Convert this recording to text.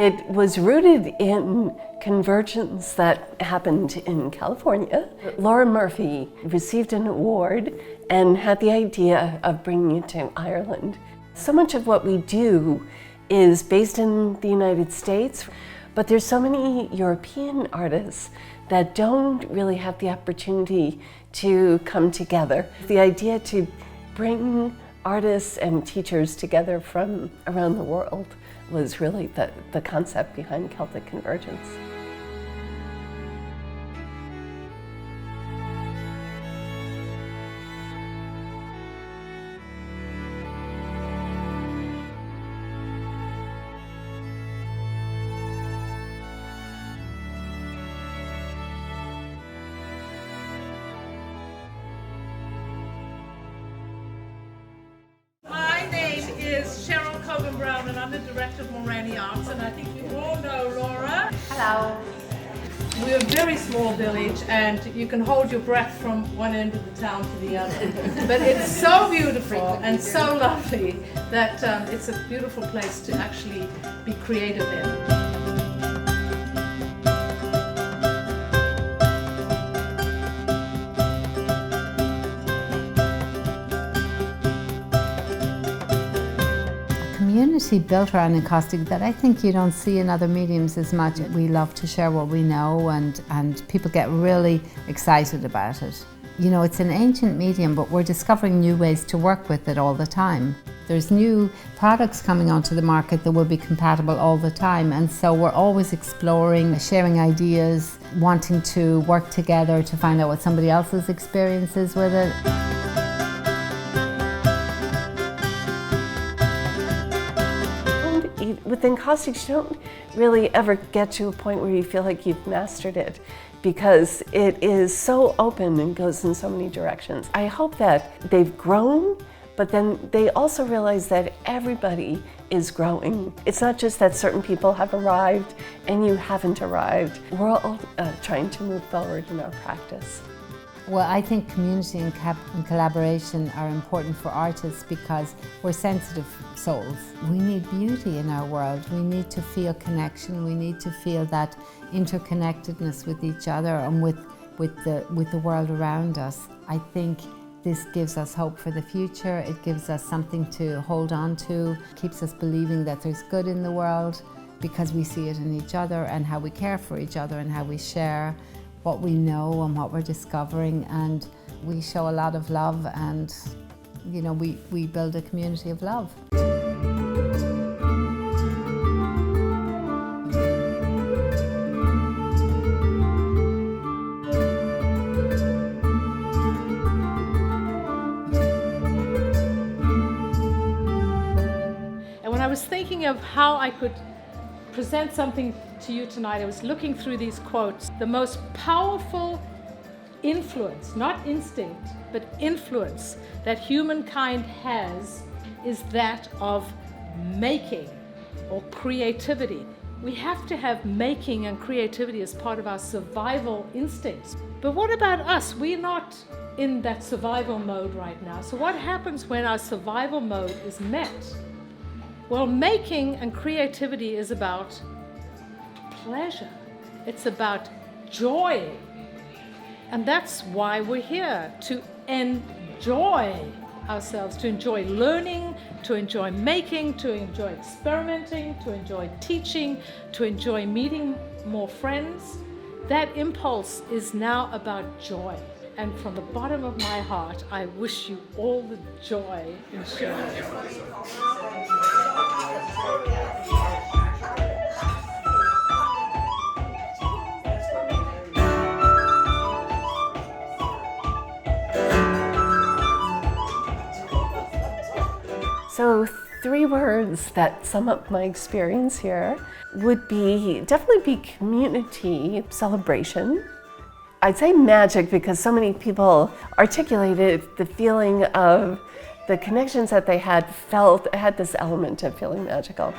It was rooted in Convergence that happened in California. Laura Murphy received an award and had the idea of bringing it to Ireland. So much of what we do is based in the United States, but there's so many European artists that don't really have the opportunity to come together. The idea to bring artists and teachers together from around the world was really the concept behind Celtic Convergence. And I'm the director of Mullranny Arts, and I think you all know Laura. Hello. We're a very small village, and you can hold your breath from one end of the town to the other. But it's so beautiful and so lovely that it's a beautiful place to actually be creative in. Community built around encaustic that I think you don't see in other mediums as much. We love to share what we know, and people get really excited about it. You know, it's an ancient medium, but we're discovering new ways to work with it all the time. There's new products coming onto the market that will be compatible all the time, and so we're always exploring, sharing ideas, wanting to work together to find out what somebody else's experience is with it. With encaustics, you don't really ever get to a point where you feel like you've mastered it, because it is so open and goes in so many directions. I hope that they've grown, but then they also realize that everybody is growing. It's not just that certain people have arrived and you haven't arrived. We're all trying to move forward in our practice. Well, I think community and collaboration are important for artists because we're sensitive souls. We need beauty in our world. We need to feel connection. We need to feel that interconnectedness with each other and with the world around us. I think this gives us hope for the future. It gives us something to hold on to, keeps us believing that there's good in the world because we see it in each other and how we care for each other and how we share what we know and what we're discovering, and we show a lot of love, and you know, we build a community of love. And when I was thinking of how I could present something to you tonight, I was looking through these quotes. The most powerful influence, not instinct, but influence that humankind has is that of making or creativity. We have to have making and creativity as part of our survival instincts. But what about us? We're not in that survival mode right now. So what happens when our survival mode is met? Well, making and creativity is about pleasure. It's about joy. And that's why we're here, to enjoy ourselves, to enjoy learning, to enjoy making, to enjoy experimenting, to enjoy teaching, to enjoy meeting more friends. That impulse is now about joy. And from the bottom of my heart, I wish you all the joy in sharing. So 3 words that sum up my experience here would definitely be community, celebration. I'd say magic because so many people articulated the feeling of the connections that they had this element of feeling magical.